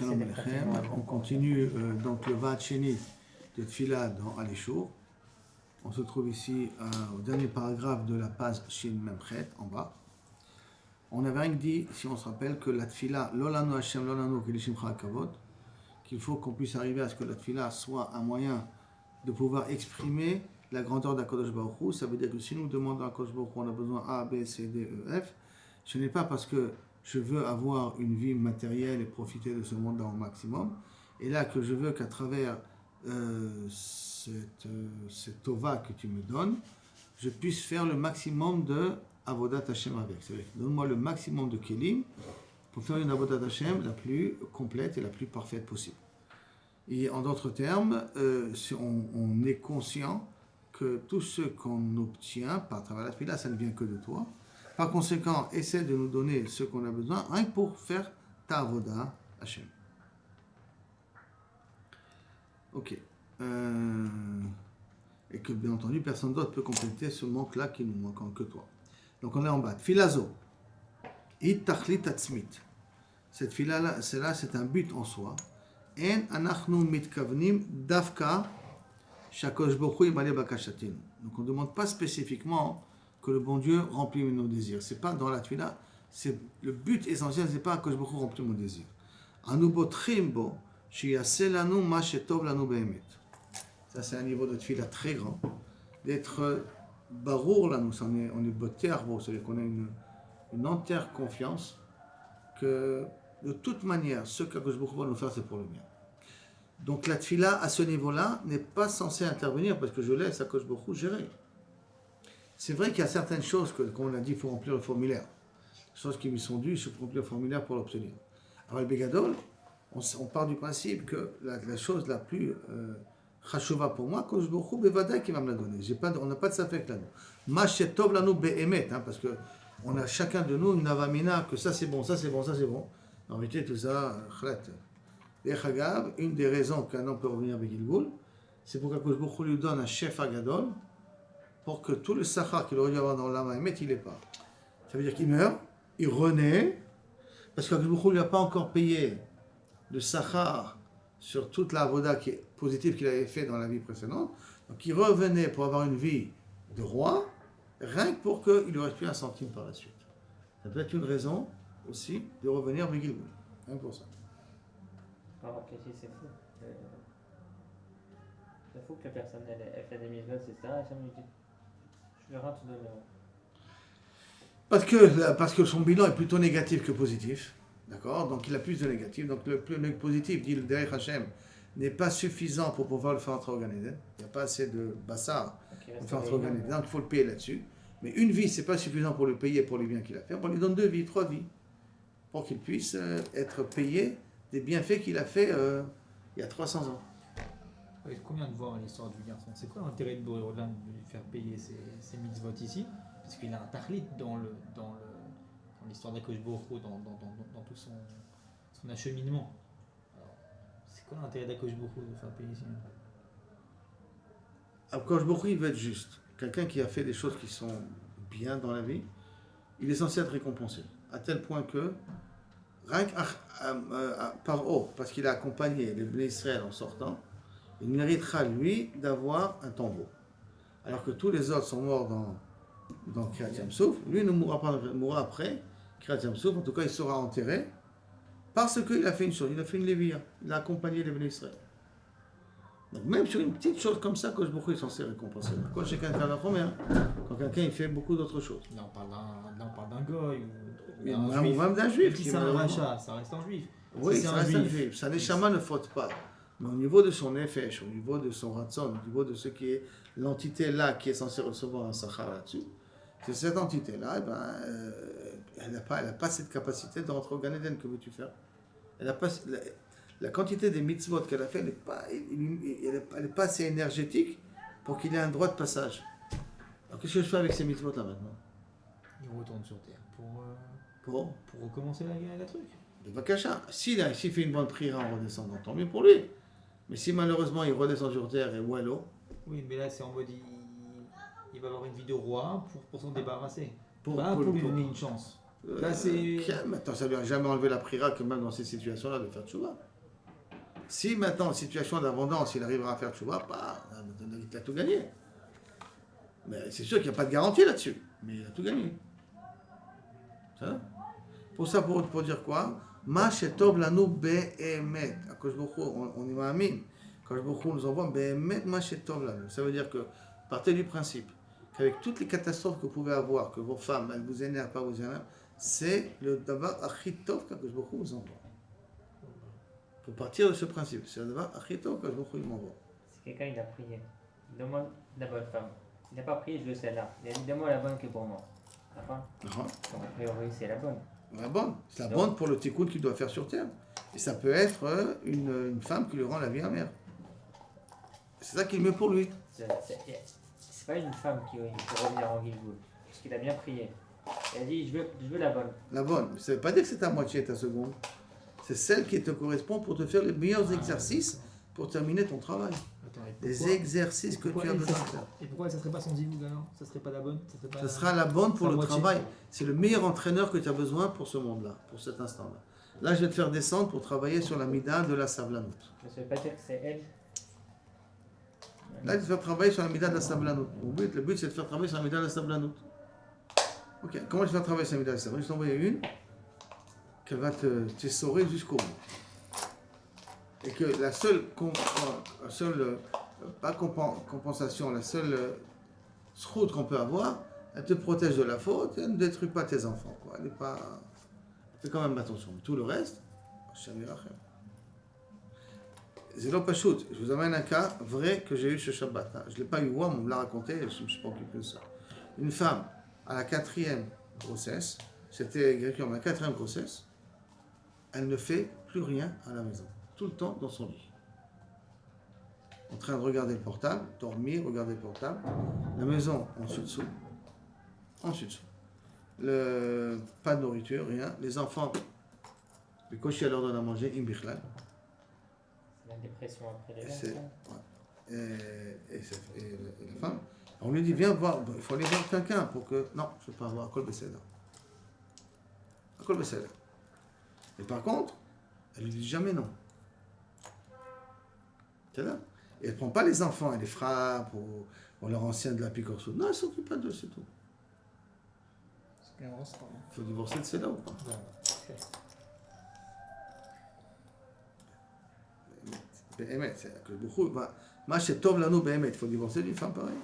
Shalom Aleichem. On continue donc le Vaad Sheni de Tfila dans Alishour. On se trouve ici au dernier paragraphe de la page Shin Memchet en bas. On avait rien dit, si on se rappelle, que la Tfila, Lolano Hashem, Lolano Kelishimcha Kavod, qu'il faut qu'on puisse arriver à ce que la Tfila soit un moyen de pouvoir exprimer la grandeur d'Akadosh Baruch Hu. Ça veut dire que si nous demandons à Akadosh Baruch Hu, on a besoin A, B, C, D, E, F, ce n'est pas parce que je veux avoir une vie matérielle et profiter de ce monde-là au maximum. Et là, que je veux qu'à travers cette tova que tu me donnes, je puisse faire le maximum de Avodat Hashem avec. C'est-à-dire, donne-moi le maximum de Kelim pour faire une Avodat Hashem la plus complète et la plus parfaite possible. Et en d'autres termes, on est conscient que tout ce qu'on obtient par travers la Tfila, ça ne vient que de toi. Par conséquent, essaie de nous donner ce qu'on a besoin, rien que pour faire ta Avodah Hashem. Ok. Et que bien entendu, personne d'autre peut compléter ce manque-là qui nous manque que toi. Donc on est en bas. Filazo. It tachlit atzmit. Cette fila-là, c'est un but en soi. En anachnu mitkavnim davka shakosh bochu imale bakashatin. Donc on ne demande pas spécifiquement que le bon Dieu remplit nos désirs. C'est pas dans la tfila, c'est le but essentiel, c'est pas que je beaucoup remplit mon désir. Anu botrim bo sheyaseh lanu ma shetov lanu beemet. Ça c'est un niveau de tfila très grand. D'être barour lanu, on est boté arbo, c'est-à-dire qu'on a une entière confiance que de toute manière, ce qu'Akadosh Baruch Hu va nous faire, c'est pour le bien. Donc la tfila à ce niveau-là n'est pas censée intervenir parce que je laisse Akadosh Baruch Hu gérer. C'est vrai qu'il y a certaines choses que, comme on l'a dit, il faut remplir le formulaire. Les choses qui lui sont dues, il faut remplir le formulaire pour l'obtenir. Alors, le Bégadol, on part du principe que la chose la plus chashova pour moi, que je beaucoup bevada qui va me la donner. On n'a pas de safek là-dedans. Ma shetov lanu be'emet, parce que on a chacun de nous une avamina que ça c'est bon, ça c'est bon, ça c'est bon. En vérité, tout ça, chlet. Une des raisons qu'un homme peut revenir avec Gilgoul, c'est pour qu'Akadosh Baruch Hu lui donne un chef agadol, pour que tout le sachar qu'il aurait dû avoir dans l'âme, il n'est pas. Ça veut dire qu'il meurt, il renaît, parce que Akadosh Baruch Hu ne lui a pas encore payé le sachar sur toute la avoda positive qu'il avait fait dans la vie précédente. Donc il revenait pour avoir une vie de roi, rien que pour qu'il lui reste plus un centime par la suite. Ça peut être une raison aussi de revenir avec Gilgoul. Rien que pour ça. Alors, c'est fou. C'est fou que la personne elle fait des mitzvot, etc. Et ça me dit. Je verrai tout de même. Parce que son bilan est plutôt négatif que positif, d'accord? Donc il a plus de négatif. Donc le plus positif, dit le Derech Hashem, n'est pas suffisant pour pouvoir le faire entrer au Gan Eden. Il n'y a pas assez de bassar pour le faire entrer au Gan Eden. Donc il faut le payer là-dessus. Mais une vie, c'est pas suffisant pour le payer pour les biens qu'il a fait. On lui donne 2 vies, 3 vies, pour qu'il puisse être payé des bienfaits qu'il a fait il y a 300 ans. Combien de fois l'histoire du garçon? C'est quoi l'intérêt de Boré Roland de lui faire payer ses mitzvot ici? Parce qu'il a un tachlit dans l'histoire d'Akadosh Baruch Hu, dans tout son acheminement. Alors, c'est quoi l'intérêt d'Akadosh Baruch Hu de faire payer ici? Akadosh Baruch Hu, il veut être juste. Quelqu'un qui a fait des choses qui sont bien dans la vie, il est censé être récompensé. À tel point que, rien que par haut, parce qu'il a accompagné les Bnei Israël en sortant, il méritera, lui, d'avoir un tombeau. Alors que tous les autres sont morts dans Kiryat Yam-Souf, lui ne mourra pas, mourra après Kiryat Yam-Souf. En tout cas, il sera enterré parce qu'il a fait une chose, il a fait une lévia, il a accompagné les Bnei Israël. Donc même sur une petite chose comme ça, Akadosh Baruch Hu est censé récompenser. Quand quelqu'un fait la première, quand quelqu'un il fait beaucoup d'autres choses. Là, on parle d'un goy ou même d'un juif. Si c'est un rachat, ça reste un juif. Oui, ça reste un juif. Sa neshama ne faute pas. Mais au niveau de son nefesh, au niveau de son ratson, au niveau de ce qui est l'entité là qui est censée recevoir un sachar là-dessus, c'est cette entité-là, elle n'a pas cette capacité de rentrer au Gan Eden. Que veux-tu faire? Elle n'a pas la quantité des mitzvot qu'elle a fait, elle n'est pas assez énergétique pour qu'il ait un droit de passage. Alors qu'est-ce que je fais avec ces mitzvot là maintenant? Il retourne sur terre pour recommencer la truc. De Vakasha. S'il fait une bonne prière en redescendant, tant mieux pour lui. Mais si malheureusement il redescend sur terre et wallo. Oui, mais là c'est en mode il va avoir une vie de roi pour s'en débarrasser. Pour lui donner une chance. Là c'est. Attends, ça lui a jamais enlevé la prière que même dans ces situations-là de faire tchouva. Si maintenant, situation d'abondance, il arrivera à faire tchouva, il a tout gagné. Mais c'est sûr qu'il n'y a pas de garantie là-dessus. Mais il a tout gagné. Ça? Pour ça, pour dire quoi? Ma shetov lanu be'emet. Akadosh Baruch Hu, on y ma'amin. Akadosh Baruch Hu nous envoie be'emet ma shetov lanu. Ça veut dire que, partez du principe qu'avec toutes les catastrophes que vous pouvez avoir, que vos femmes, elles vous énervent, pas vous énervent, c'est le davar achitov qu'Akadosh Baruch Hu vous envoie. Il faut partir de ce principe. C'est le davar achitov qu'Akadosh Baruch Hu m'envoie. Si quelqu'un il a prié, demande la bonne femme. Il n'a pas prié, je veux celle-là. Il a dit, demande la bonne que pour moi. D'accord? Donc, a priori, c'est la bonne. La bonne. C'est la bonne pour le tikkun qu'il doit faire sur terre. Et ça peut être une femme qui lui rend la vie amère. C'est ça qui est mieux pour lui. C'est pas une femme qui peut revenir en Gilgoul. Parce qu'il a bien prié. Il a dit, je veux la bonne. La bonne. Ça ne veut pas dire que c'est ta moitié, ta seconde. C'est celle qui te correspond pour te faire les meilleurs exercices pour terminer ton travail. Attends, Les exercices que tu as besoin de faire. Et pourquoi ça serait pas son divoug alors? Ça serait pas la bonne? Ce sera la bonne pour la le moitié. travail. C'est le meilleur entraîneur que tu as besoin pour ce monde-là, pour cet instant-là. Là, je vais te faire descendre pour travailler sur la mida de la sablanout. Mais ça veut pas dire que c'est elle. Là, je vais te faire travailler sur la mida de la sablanout. Le but, c'est de faire travailler sur la mida de la sablanout. Ok, comment je vais faire travailler sur la mida de la sablanout? Je vais t'envoyer une qu'elle va t'essorer jusqu'au bout. Et que la seule, pas compensation, la seule route qu'on peut avoir, elle te protège de la faute et elle ne détruit pas tes enfants. Quoi. Elle n'est pas... Fais quand même attention. Tout le reste, Zélo Pachout, je vous amène un cas vrai que j'ai eu ce Shabbat. Je ne l'ai pas eu, moi, on me l'a raconté, je ne me suis pas occupé de ça. Une femme, à la 4e grossesse, c'était exactement la 4e grossesse, elle ne fait plus rien à la maison. Tout le temps dans son lit. En train de regarder le portable, dormir, regarder le portable. La maison en dessous. Pas de nourriture, rien. Les enfants, le cocher leur donne à manger, imbichlal. C'est la dépression après les Et la femme, on lui dit, viens voir, il faut aller voir quelqu'un pour que... Non, je ne peux pas avoir Kol Beseda. Kol Beseda. Et par contre, elle lui dit jamais non. C'est là. Et elle ne prend pas les enfants, elle les frappe ou leur ancien de la picorceau. Non, elle ne s'occupe pas d'eux, c'est tout. Il faut divorcer de celle-là ou pas? Béhémet, c'est que beaucoup. Moi, c'est Tov Lano Béhémet. Il faut divorcer d'une femme pareille.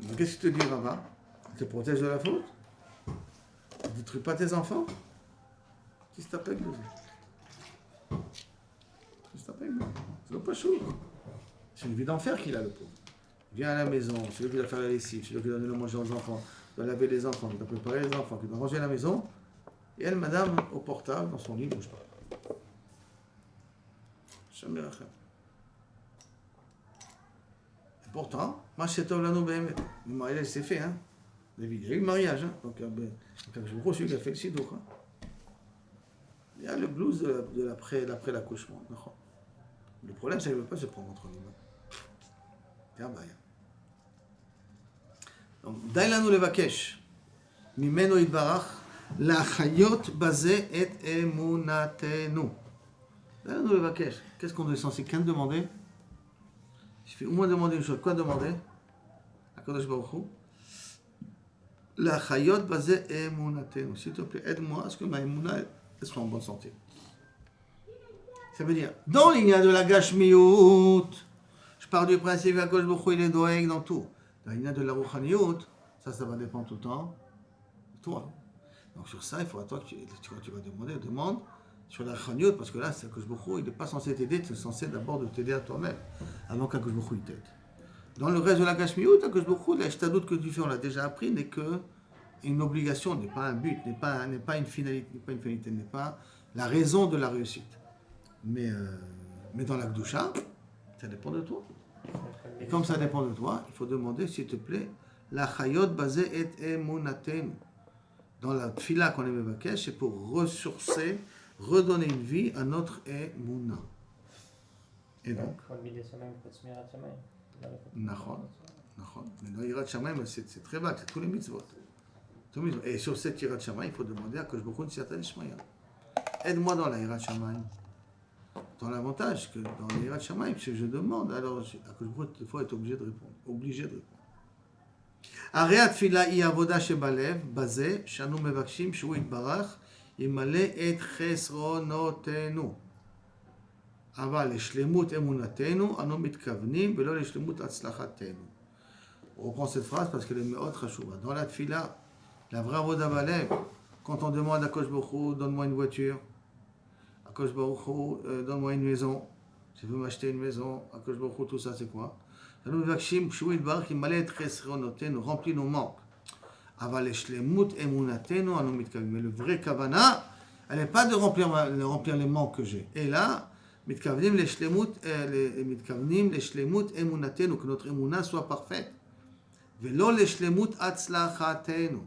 Donc, qu'est-ce que tu te dis, Rava? Elle te protège de la faute? Elle ne détruit pas tes enfants? Qui se t'appelle, c'est pas chaud. C'est une vie d'enfer qu'il a, le pauvre. Il vient à la maison, c'est lui qui doit faire la lessive, c'est lui qui doit donner le manger aux enfants, qui doit laver les enfants, qui doit préparer les enfants, qui doit ranger la maison. Et elle, madame, au portable, dans son lit, ne bouge pas. Jamais rien. Et pourtant, moi, c'est Tov Lano Béhémet. Le mariage, c'est fait, hein. Il y a eu le mariage, hein. Donc, je vous celui qui a fait le sidour, hein. Il y a le blues de l'après l'accouchement. Le problème, c'est qu'elle ne veut pas se prendre entre les mains. C'est un bail. Donc, Dailanu levakesh, mimeno itbarach, la chayot basé et emunatenu. Dailanu levakesh. Qu'est-ce qu'on est censé qu'un demander? Il suffit au moins demander une chose. Quoi demander? À Kadosh Baruch Hu. La chayot basé et emunatenu. S'il te plaît, aide-moi à ce que ma emuna soit en bonne santé. Ça veut dire, dans l'igna de la gashmiyut, je pars du principe à Kadosh Baruch Hu, il est doeg dans tout. Dans l'igna de la ruchaniyut, ça va dépendre tout le temps de toi. Donc sur ça, il faudra toi que tu vas demande sur la ruchaniyut, parce que là, c'est Kadosh Baruch Hu, il n'est pas censé t'aider, tu es censé d'abord de t'aider à toi-même, avant qu'Akadosh Baruch Hu t'aide. Dans le reste de la gashmiyut, Akadosh Baruch Hu, la shtadout que tu fais, on l'a déjà appris, n'est que une obligation, n'est pas un but, n'est pas une finalité, n'est pas la raison de la réussite. Mais dans la Gdusha, ça dépend de toi. Et comme ça dépend de toi, il faut demander, s'il te plaît, la chayot basé et emunaten. Dans la fila qu'on aime Bakesh, c'est pour ressourcer, redonner une vie à notre emuna. Et donc, Nachon. Mais dans Yirat Shamayim, c'est très vague, c'est tous les mitzvot. Et sur cette Hirat Shamayim, il faut demander à Kosh Baruch Hu une certaine Shmaya. Aide-moi dans la Hirat Shamayim. Dans l'avantage que dans la Hirat Shamayim, si je demande, alors à Kosh Baruch Hu, il faut être obligé de répondre. Obligé de répondre. הרי התפילה היא עבודה שבלב, בזה שאנו מבקשים שהוא יתברך, ימלא את חסרונותינו. אבל לשלמות אמונתנו, אנו מתכוונים, ולא לשלמות הצלחתנו. On reprend cette phrase parce qu'elle est מאוד חשובה. Dans la tfila, la vraie avoda balev, quand on demande à Kosh Baruch Hu, donne-moi une voiture, à Kosh Baruch Hu, donne-moi une maison, je veux m'acheter une maison, à Kosh Baruch Hu, tout ça c'est quoi? nous מבקשים שהוא יתברך ימלא את חסרונותינו, remplit nos manques. אבל לשלמות אמונתנו אנו מתכוונים. Mais le vrai kavana, elle n'est pas de remplir les manques que j'ai. Et là, מתכוונים לשלמות אמונתנו, que notre émouna soit parfaite. ולא לשלמות הצלחתנו.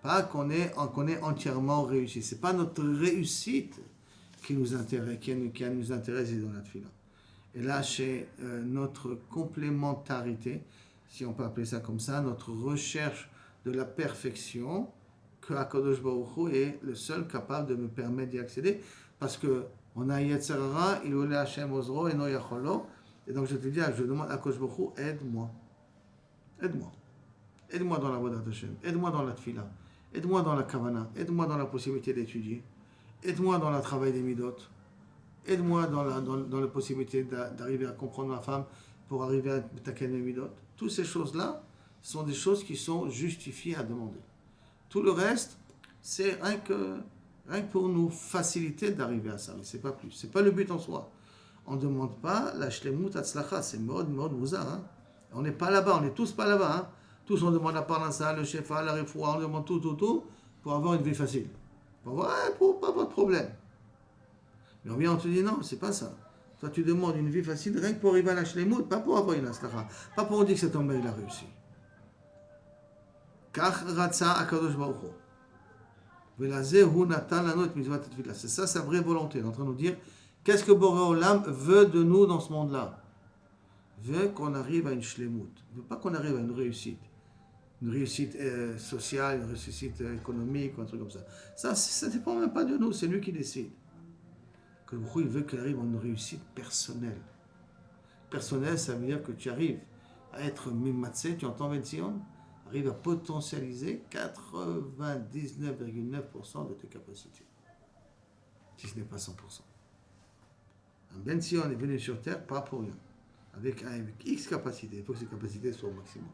Pas qu'on est entièrement réussi. Ce n'est pas notre réussite qui nous intéresse dans la tfila. Et là, c'est notre complémentarité, si on peut appeler ça comme ça, notre recherche de la perfection, que HaKadosh Baruch Hu est le seul capable de me permettre d'y accéder, parce que on a Yetzer Hara, il oule Hashem Ozro, et no yacholo, et donc je te dis, je demande à HaKadosh Baruch Hu, aide-moi. Aide-moi. Aide-moi dans la Vodat Hashem, aide-moi dans la Tfila, aide-moi dans la Kavana, aide-moi dans la possibilité d'étudier, aide-moi dans le travail des Midot. Aide-moi dans la possibilité d'arriver à comprendre ma femme pour arriver à Taken et Midot. Toutes ces choses-là sont des choses qui sont justifiées à demander. Tout le reste, c'est rien que pour nous faciliter d'arriver à ça, mais c'est pas plus. C'est pas le but en soi. On ne demande pas la shlemut hatzlacha, c'est mode mouzar. Hein? On n'est pas là-bas, on n'est tous pas là-bas. Hein? Tous on demande la parnassa, le shefa, la refoua, on demande tout pour avoir une vie facile. Pour pas avoir de problème. Mais on vient, on te dit non, c'est pas ça. Toi, tu demandes une vie facile rien que pour arriver à la shlemut, pas pour avoir une aslacha, pas pour dire que cet homme il a réussi. Kach ratza akadosh baruch hu. Velazeh hu natan lanu et mitzvat tefila. C'est ça sa vraie volonté. Il est en train de nous dire qu'est-ce que Boré Olam veut de nous dans ce monde-là. Veut qu'on arrive à une shlemut. Il ne veut pas qu'on arrive à une réussite. Une réussite sociale, une réussite économique, ou un truc comme ça. Ça ne dépend même pas de nous, c'est lui qui décide. Que il veut qu'il arrive à une réussite personnelle. Personnelle, ça veut dire que tu arrives à être mimatsé, tu entends Benzion, arrive à potentialiser 99,9% de tes capacités. Si ce n'est pas 100%. Un Benzion est venu sur Terre, pas pour rien. Avec X capacités, il faut que ces capacités soient au maximum.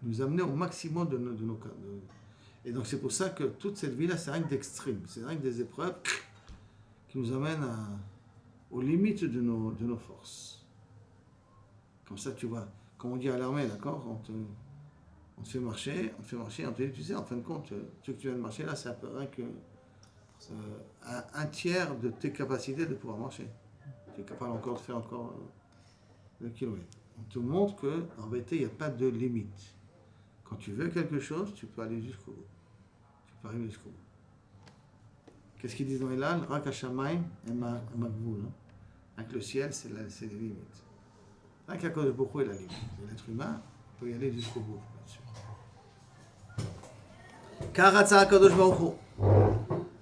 Nous amener au maximum de nos cas. Et donc c'est pour ça que toute cette vie-là, c'est rien que d'extrême, c'est rien que des épreuves qui nous amènent aux limites de nos forces. Comme ça, tu vois, comme on dit à l'armée, d'accord, on te fait marcher, on te dit, tu sais, en fin de compte, ce que tu viens de marcher là, c'est à peu près que un tiers de tes capacités de pouvoir marcher. Tu es capable encore de faire le kilomètre. On te montre qu'en vérité, il n'y a pas de limite. Quand tu veux quelque chose, tu peux aller jusqu'au bout. Tu peux arriver jusqu'au bout. Qu'est-ce qu'ils disent dans Elal? Rak hashamayim et magvul. Avec le ciel, c'est les limites. Rak HaKadosh Baruch Hu est la limite. L'être humain peut y aller jusqu'au bout. Car Ratza HaKadosh Baruch Hu.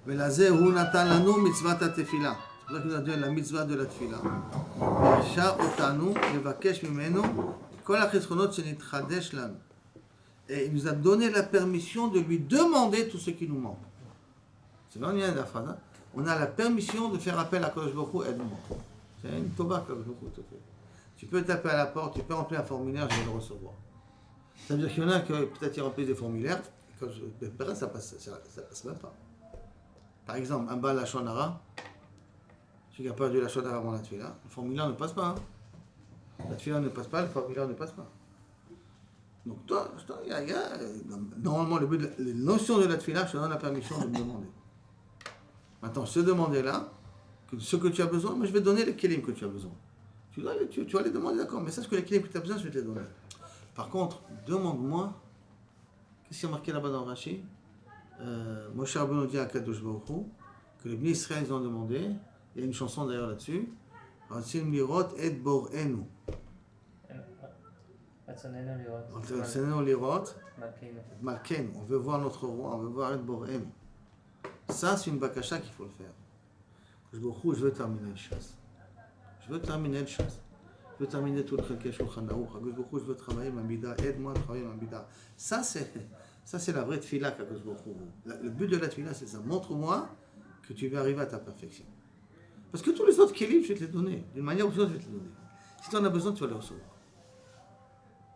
Velazeh hu natan lanu mitzvat ha-tefila. C'est pour ça qu'il nous a donné la mitzvah de la tefila. Ve'asha otanu levakesh mimenu kol ha-chesronot shenitchadesh lanu. Et il nous a donné la permission de lui demander tout ce qui nous manque. C'est là où il y a la phrase. Hein? On a la permission de faire appel à Kodesh Baruch Hu, aide-moi. C'est une toba Kodesh Baruch Hu te fait. Tu peux taper à la porte, tu peux remplir un formulaire, je vais le recevoir. Ça veut dire qu'il y en a qui peut-être remplissent des formulaires, quand ça passe même pas. Par exemple, un bal Lachon Hara, celui qui a perdu Lachon Hara avant la tefila, le formulaire ne passe pas. Hein? La tefila ne passe pas, le formulaire ne passe pas. Donc toi, normalement, les notions de la tefila, je te donne la permission de me demander. Maintenant, se demander là, ce que tu as besoin, moi je vais te donner les kelim que tu as besoin. Tu vas les demander, d'accord, mais sache que les kelim que tu as besoin, je vais te les donner. Par contre, demande-moi, qu'est-ce qu'il y a marqué là-bas dans Rashi? Moshe Rabbeinu dit à Kadosh Baruch Hu, que les Bnei Israël ils ont demandé, il y a une chanson d'ailleurs là-dessus, Ratsim lirot et borenu. רצוננו לראות. רצוננו לראות מלכנו. את Malkeinu. On veut voir notre roi, on veut voir et Boréem. Ça, c'est une bakasha qu'il faut le faire. Je veux terminer le chasse. Je veux terminer le chasse. Je veux terminer tout le Chelkei Shulchan Aruch. Je veux travailler ma mida. Aide-moi à travailler ma mida. Ça, c'est la vraie tefila qu'Akadosh Baruch Hu. Le but de la tefila, c'est ça. Montre-moi que tu vas arriver à ta perfection. Parce que tous les autres kelim, je vais te les donner. D'une manière ou d'une autre, je vais te les donner. Si tu en as besoin, tu vas les recevoir.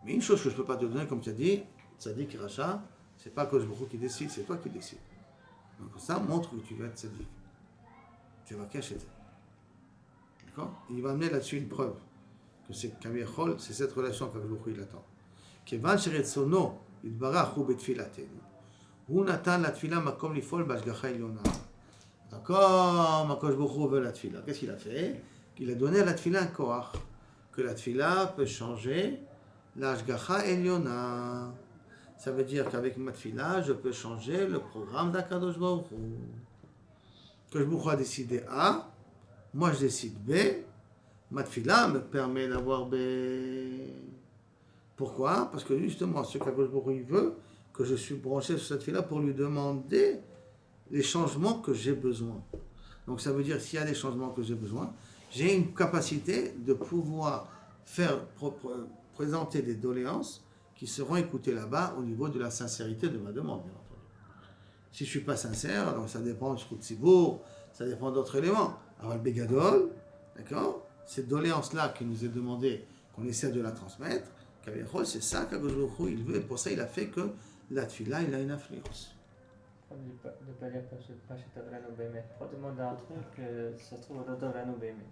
Mais une chose que je ne peux pas te donner, comme tu as dit, Tzadik et Racha, c'est pas Akadosh Baruch Hu qui décide, c'est toi qui décides. Donc ça montre que tu vas être Tzadik. Tu vas cacher. D'accord? Il va amener là-dessus une preuve. Que c'est Kamiachol, c'est cette relation qu'Akadosh Baruch Hu il attend. Kevan sheretzono yitbarach hu betfilatenu. Hu natan la tefila makom lifol b'ashgacha elyona. D'accord, Akadosh Baruch Hu veut la tefila. Qu'est-ce qu'il a fait? Il a donné à la tefila un koach. Que la tefila peut changer l'ashgacha elyona. Ça veut dire qu'avec ma tefila, je peux changer le programme d'Akadosh Baruch Hu. Akadosh Baruch Hu a décidé A, moi je décide B. Ma tefila me permet d'avoir B. Pourquoi? Parce que justement, ce qu'Akadosh Baruch Hu veut, que je suis branché sur cette tefila pour lui demander les changements que j'ai besoin. Donc ça veut dire s'il y a des changements que j'ai besoin, j'ai une capacité de pouvoir présenter des doléances qui seront écoutées là-bas au niveau de la sincérité de ma demande, bien entendu. Si je ne suis pas sincère, donc ça dépend du Tzibur, ça dépend d'autres éléments. Alors le Bégadol, d'accord? Cette doléance-là qui nous est demandée, qu'on essaie de la transmettre, c'est ça qu'Akadosh Baruch Hu il veut, et pour ça il a fait que la tefila, il a une influence. De ne pas dire pas chez Tovrano Bémet. Pas demander un truc, ça se trouve dans Tovrano Bémet.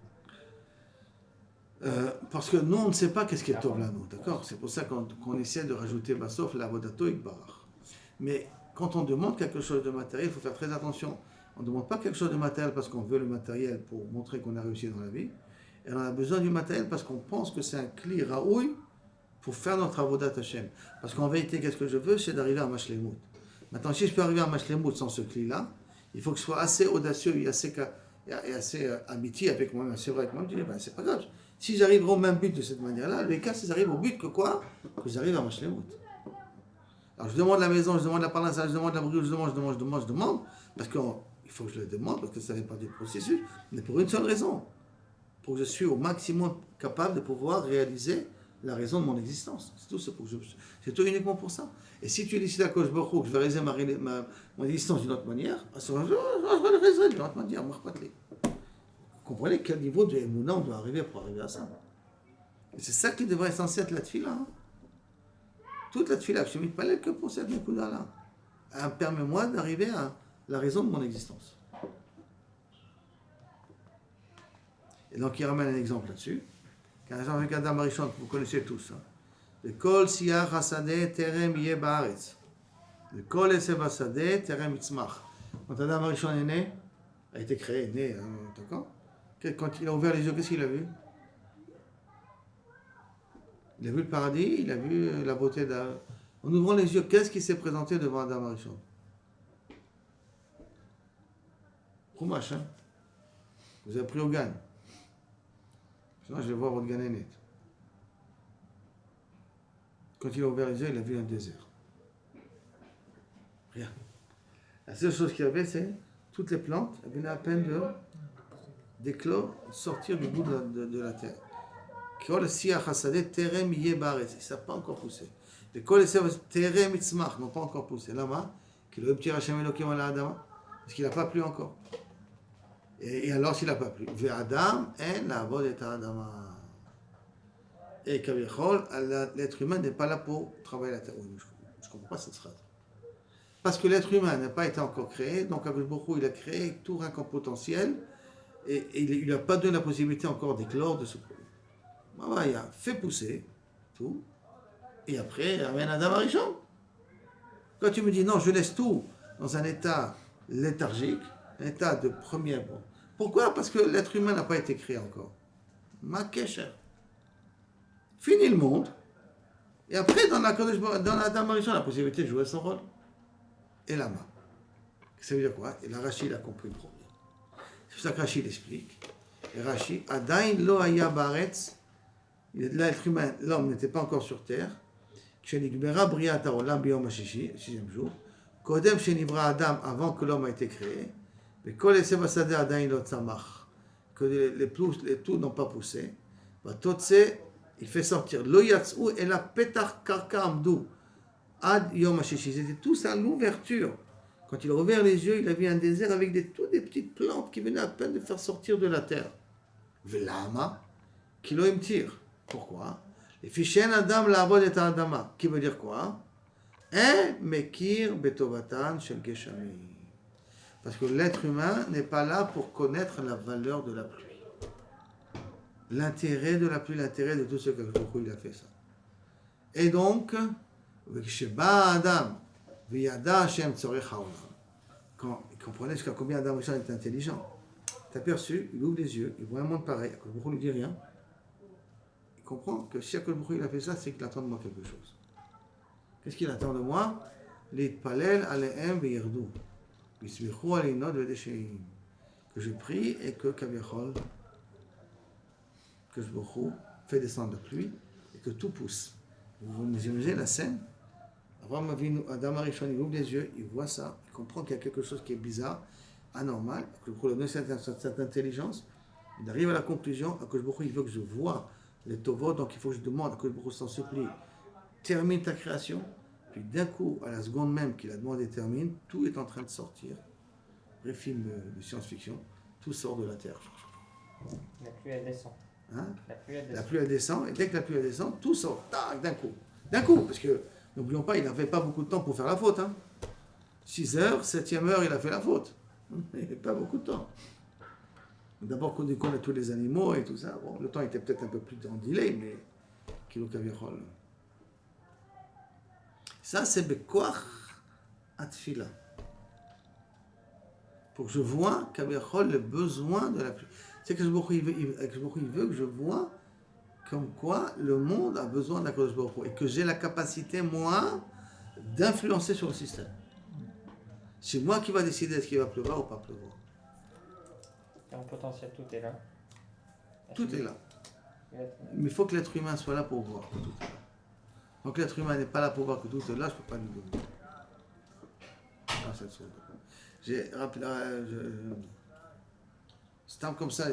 Parce que nous, on ne sait pas qu'est-ce qui est Tov Lanu, d'accord? C'est pour ça qu'on essaie de rajouter Basof, la Vodato et Barach. Mais quand on demande quelque chose de matériel, il faut faire très attention. On ne demande pas quelque chose de matériel parce qu'on veut le matériel pour montrer qu'on a réussi dans la vie. Et on a besoin du matériel parce qu'on pense que c'est un cli raoui pour faire notre avodat Hashem. Parce qu'en vérité, qu'est-ce que je veux? C'est d'arriver à Mashlemut. Maintenant, si je peux arriver à Mashlemut sans ce cli-là, il faut que je sois assez audacieux et assez amitié avec moi-même, assez vrai avec moi-même. Je dis, ben, c'est pas grave. Si j'arrive au même but de cette manière-là, les cas, c'est j'arrive au but que quoi? Que j'arrive à Mashlemut. Alors, je demande la maison, je demande la parnassa, je demande la brûle, je demande, parce qu'il faut que je le demande, parce que ça fait partie du processus, mais pour une seule raison. Pour que je sois au maximum capable de pouvoir réaliser la raison de mon existence. C'est tout, c'est tout uniquement pour ça. Et si tu décides à Akadosh Baruch Hu que je vais réaliser mon existence d'une autre manière, je vais le réaliser d'une autre manière, vous comprenez quel niveau de émouna on doit arriver pour arriver à ça. Et c'est ça qui devrait être censé être la tefila. Hein. Toute la tefila que je ne pas que pour cette nekuda-là. Permets-moi d'arriver à la raison de mon existence. Et donc il ramène un exemple là-dessus. Car exemple avec Adam Arishon, que vous connaissez tous. Le kol siyach hasadeh terem yeh baaretz. Le kol esev hasadeh terem yitzmach. Quand Adam Arishon est né, a été créé, né, d'accord? Quand il a ouvert les yeux, qu'est-ce qu'il a vu? Il a vu le paradis, il a vu la beauté d'Adam. En ouvrant les yeux, qu'est-ce qui s'est présenté devant Adam Arishon? Chumash, hein? Vous avez pris au gain. Sinon, je vais voir votre gané net. Quand il a ouvert les yeux, il a vu un désert. Rien. La seule chose qu'il y avait, c'est toutes les plantes venaient à peine d'éclore, sortir du bout de la terre. Kol siach hasadeh terem yeh baaretz. Ça n'a pas encore poussé. Les kol esev terem yitzmach n'ont pas encore poussé. Lama, qu'il a obtenu Hashem Elokim ala Adama, parce qu'il n'a pas plu encore. Et alors, s'il n'a pas plu, Ve'adam en la'avod et Adama. Et Kavichol, l'être humain n'est pas là pour travailler la terre. Oui, je ne comprends pas cette phrase. Parce que l'être humain n'a pas été encore créé, donc avec beaucoup, il a créé tout rien qu'en potentiel, et il n'a pas donné la possibilité encore d'éclore de ce produit. Voilà, il a fait pousser tout, et après, il ramène Adam Arishon. Quand tu me dis non, je laisse tout dans un état léthargique, un état de premier bon. Pourquoi? Parce que l'être humain n'a pas été créé encore. Ma kesher. Fini le monde. Et après, dans Adam Arishon, la possibilité de jouer son rôle. Et la main. Ça veut dire quoi? Et la Rashi, il a compris le problème. C'est pour ça que Rashi l'explique. Et Rashi, Adain lo haya baretz l'être humain, l'homme n'était pas encore sur terre. Shenigmera briat haolam biyom hashishi, le sixième jour. Kodem shenibra Adam, avant que l'homme a été créé. Mais kol eseh basadeh adayin lo tzamach, que les tout n'ont pas poussé. Vatotse, il fait sortir lo yatzou et la petach karka amdou ad yom hashishi. C'était tout ça l'ouverture. Quand il a ouvert les yeux, il a vu un désert avec des petites plantes qui venaient à peine de faire sortir de la terre. Velama, kilo imtir. Pourquoi? Et Fishen Adam la abod et Adama. Qui veut dire quoi? Mekir betovatan shel geshamim. Parce que l'être humain n'est pas là pour connaître la valeur de la pluie. L'intérêt de la pluie, l'intérêt de tout ce que il a fait ça. Et donc, Sheba Adam, Viyada Hashem Tzorech Haolam. Quand il comprenait jusqu'à combien Adam Rishon était intelligent. T'as perçu, il ouvre les yeux, il voit un monde pareil, Akadosh lui dit rien. Il comprend que si Akadosh il a fait ça, c'est qu'il attend de moi quelque chose. Qu'est-ce qu'il attend de moi? L'itpalel alehem veyirdu. Bismichu aleinot vedesheim. Que je prie et que Kaviachol, que je fait descendre la pluie et que tout pousse. Vous imaginez la scène? Adam Arishon, il ouvre les yeux, il voit ça, il comprend qu'il y a quelque chose qui est bizarre, anormal, que je donne cette intelligence, il arrive à la conclusion, que il veut que je vois les tovot, donc il faut que je demande, que je s'en supplie, termine ta création, puis d'un coup, à la seconde même qu'il a demandé termine, tout est en train de sortir, vrai film de science-fiction, tout sort de la terre. La pluie elle descend. Hein? La pluie elle descend. Et dès que la pluie elle descend, tout sort, tac, d'un coup. D'un coup, parce que n'oublions pas, il n'avait pas beaucoup de temps pour faire la faute. 6 heures, 7e heure, il a fait la faute. Il n'avait pas beaucoup de temps. D'abord, qu'on décolle tous les animaux et tout ça. Bon, le temps était peut-être un peu plus en delay, mais Kilo Kaviachol. Ça, c'est Bekoach Atfila. Pour que je vois Kaviachol le besoin de la pluie. C'est que il veut que je vois comme quoi le monde a besoin d'Akadosh Baruch Hu et que j'ai la capacité, moi, d'influencer sur le système. C'est moi qui va décider est-ce qu'il va pleuvoir ou pas pleuvoir. En potentiel, tout est là. Tout est là. Mais il faut que l'être humain soit là pour voir que tout est là. Donc l'être humain n'est pas là pour voir que tout est là, je ne peux pas lui donner. J'ai rappelé, c'est un comme ça,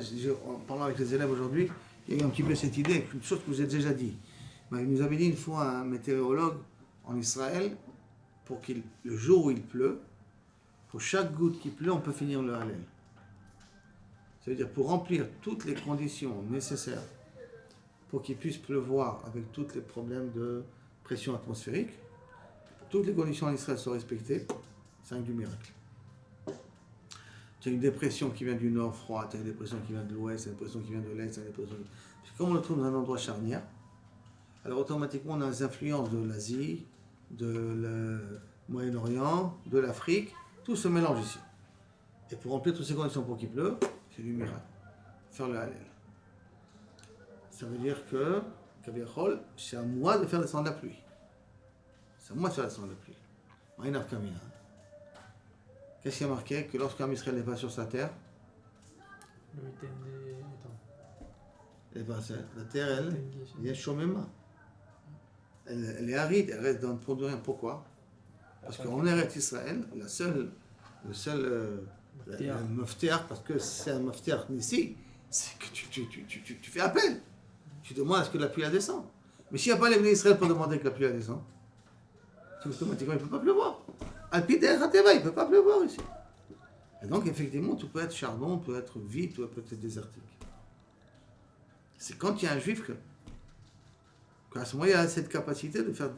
en parlant avec les élèves aujourd'hui, il y a eu un petit peu cette idée, une chose que je vous ai déjà dit. Il nous avait dit une fois un météorologue en Israël, pour le jour où il pleut, pour chaque goutte qui pleut, on peut finir le Hallel. Ça veut dire pour remplir toutes les conditions nécessaires pour qu'il puisse pleuvoir avec tous les problèmes de pression atmosphérique, toutes les conditions en Israël sont respectées, c'est un du miracle. Tu as une dépression qui vient du nord froid, tu as une dépression qui vient de l'ouest, tu as une dépression qui vient de l'est, tu as une dépression... Comme on le trouve dans un endroit charnière, alors automatiquement on a les influences de l'Asie, de le Moyen-Orient, de l'Afrique, tout se mélange ici. Et pour remplir toutes ces conditions pour qu'il pleuve, c'est du miracle. Faire le Hallel. Ça veut dire que, Kaviachol, c'est à moi de faire descendre la pluie. C'est à moi de faire descendre la pluie. Maïnaf Kamina. Qu'est-ce qui a marqué? Que lorsqu'un Israël n'est pas sur sa terre, la terre, elle est chômema. Elle est aride, elle reste dans le fond de rien. Pourquoi? Parce qu'en Eretz Israël, le seul maftiar, parce que c'est un maftiar ici, c'est que tu fais appel. Tu demandes à ce que la pluie la descende. Mais s'il n'y a pas les venus d'Israël pour demander que la pluie la descende, automatiquement il ne peut pas pleuvoir. Alpider Hateva, il ne peut pas pleuvoir ici. Et donc effectivement, tout peut être charbon, tout peut être vide, tout peut être désertique. C'est quand il y a un juif qu'à ce moment il a cette capacité de faire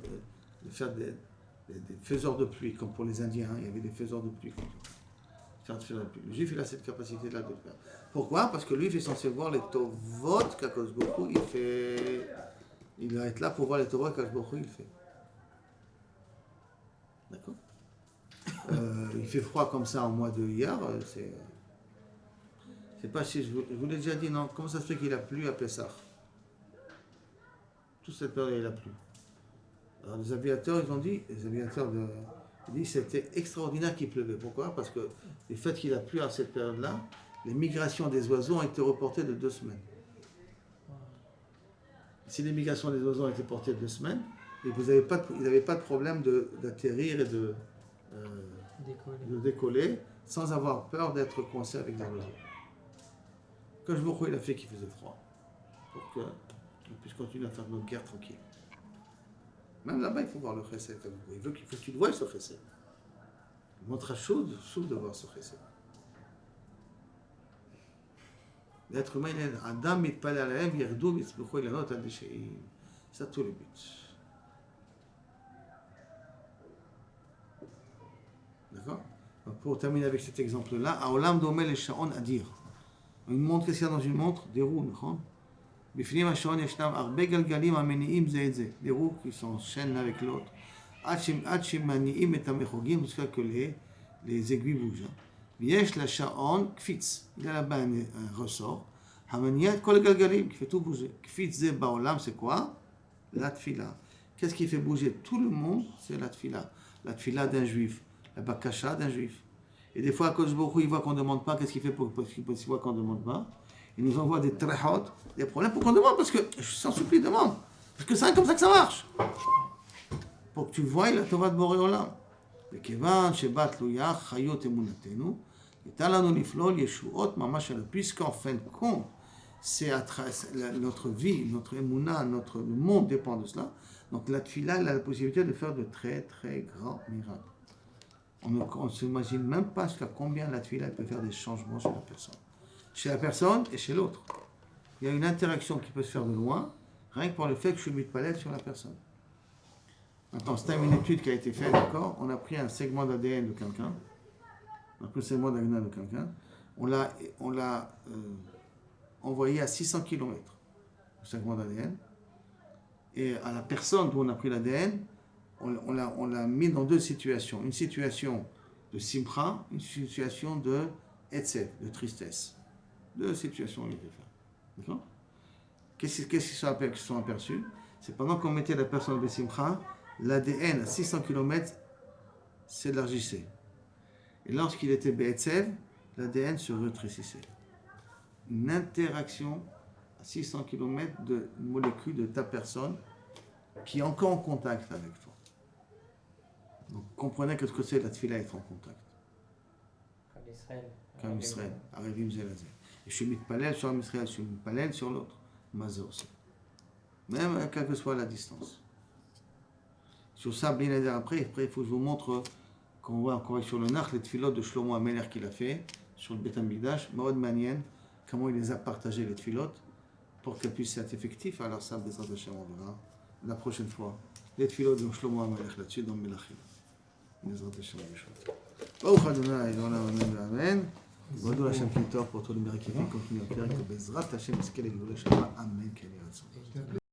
des faiseurs de pluie, comme pour les Indiens, il y avait des faiseurs de pluie. Le juif il a cette capacité-là de le faire. Pourquoi? Parce que lui il est censé voir les tovot qu'Akadosh Baruch Hu il fait. Il va être là pour voir les tovot qu'Akadosh Baruch Hu il fait. D'accord? Il fait froid comme ça en mois de Iyar, c'est pas si je vous l'ai déjà dit, non? Comment ça se fait qu'il a plu à Pessah? Toute cette période il a plu. Alors les aviateurs ils ont dit, ils disent c'était extraordinaire qu'il pleuvait. Pourquoi? Parce que le fait qu'il a plu à cette période-là, les migrations des oiseaux ont été reportées de 2 semaines. Si l'émigration des oiseaux était portée 2 semaines, et vous n'avez pas, ils n'avaient pas de problème d'atterrir et de décoller sans avoir peur d'être coincé avec des oiseaux. Quand je me crois, il a fait qu'il faisait froid. Pour qu'on puisse continuer à faire notre guerre tranquille. Même là-bas, il faut voir le chesed. Il faut que tu le vois, ce chesed. Il montre à chaud de voir ce chesed. L'être humain, il est Adam, il parle à l'aim, il redoube, il se boucle, il a note à déchirer. C'est tout le but. D'accord? Donc pour terminer avec cet exemple-là, Aolam domel et Shaon à dire. Une montre, qu'est-ce qu'il y a dans une montre? Des roues, non? Bifnim HaShaon yeshnam arbe galgalim ameniim ze et ze. Des roues qui s'enchaînent l'un avec l'autre. Ad shemaniim et amechogim, jusqu'à que les aiguilles bougent. V'yesh la Shaon kfitz. Il y a là-bas un ressort. Hamaniat kol galgalim, qui fait tout bouger. Kfitz ze baolam, c'est quoi? La tfila. Qu'est-ce qui fait bouger tout le monde? C'est la tfila. La tfila d'un juif. La bakasha d'un juif. Et des fois, à cause de beaucoup, il voit qu'on ne demande pas. Qu'est-ce qu'il fait pour qu'il voit qu'on ne demande pas? Il nous envoie des trahot, des problèmes pour qu'on demande. Parce que, je s'en supplie, demande. Parce que c'est comme ça que ça marche. Pour que tu vois la Torah de Boré Olam. Et Kevan, Shebat, Louyach, Chayot, Emunatenu, et Talano Niflol, Yeshuot, Mamashal. Puisqu'en fin de compte, c'est notre vie, notre Emunah, le monde dépend de cela. Donc la Tfila, elle a la possibilité de faire de très, très grands miracles. On ne s'imagine même pas jusqu'à combien la Tfila peut faire des changements chez la personne. Chez la personne et chez l'autre. Il y a une interaction qui peut se faire de loin, rien que pour le fait que je suis mis de palette sur la personne. Maintenant, c'est une étude qui a été faite, d'accord? On a pris un segment d'ADN de quelqu'un, on l'a envoyé à 600 km, le segment d'ADN, et à la personne d'où on a pris l'ADN, on l'a mis dans 2 situations. Une situation de simcha, une situation de etzev, de tristesse. 2 situations ont été faites. D'accord? Qu'est-ce qui sont aperçus? C'est pendant qu'on mettait la personne de simcha, l'ADN à 600 km s'élargissait. Et lorsqu'il était be'etzev, l'ADN se rétrécissait. Une interaction à 600 km de molécules de ta personne qui est encore en contact avec toi. Donc, comprenez que ce que c'est la tfila être en contact. Comme Israël. Arevim zelazé. Et je suis mis de palel sur un Israël, je suis mis de palel sur l'autre. Mazé aussi. Même quelle que soit la distance. Sur ça, bien après, il faut que je vous montre qu'on voit encore sur le Nach, les tfilotes de Shlomo Ameler qu'il a fait, sur le Beth Amikdash, Maod Manien, comment il les a partagés, les tfilotes, pour qu'elles puissent être effectives. Alors ça, Bezrat Hashem, on verra la prochaine fois. Les tfilotes de Shlomo Ameler là-dessus, dans Melachim. Bezrat Hashem, Baruch Adonai, Amen, Amen. Godou Hashem Kitor pour tous les miracles qui continuent à faire, que Bezrat Hashem, ce qu'elle est le Amen, qu'elle est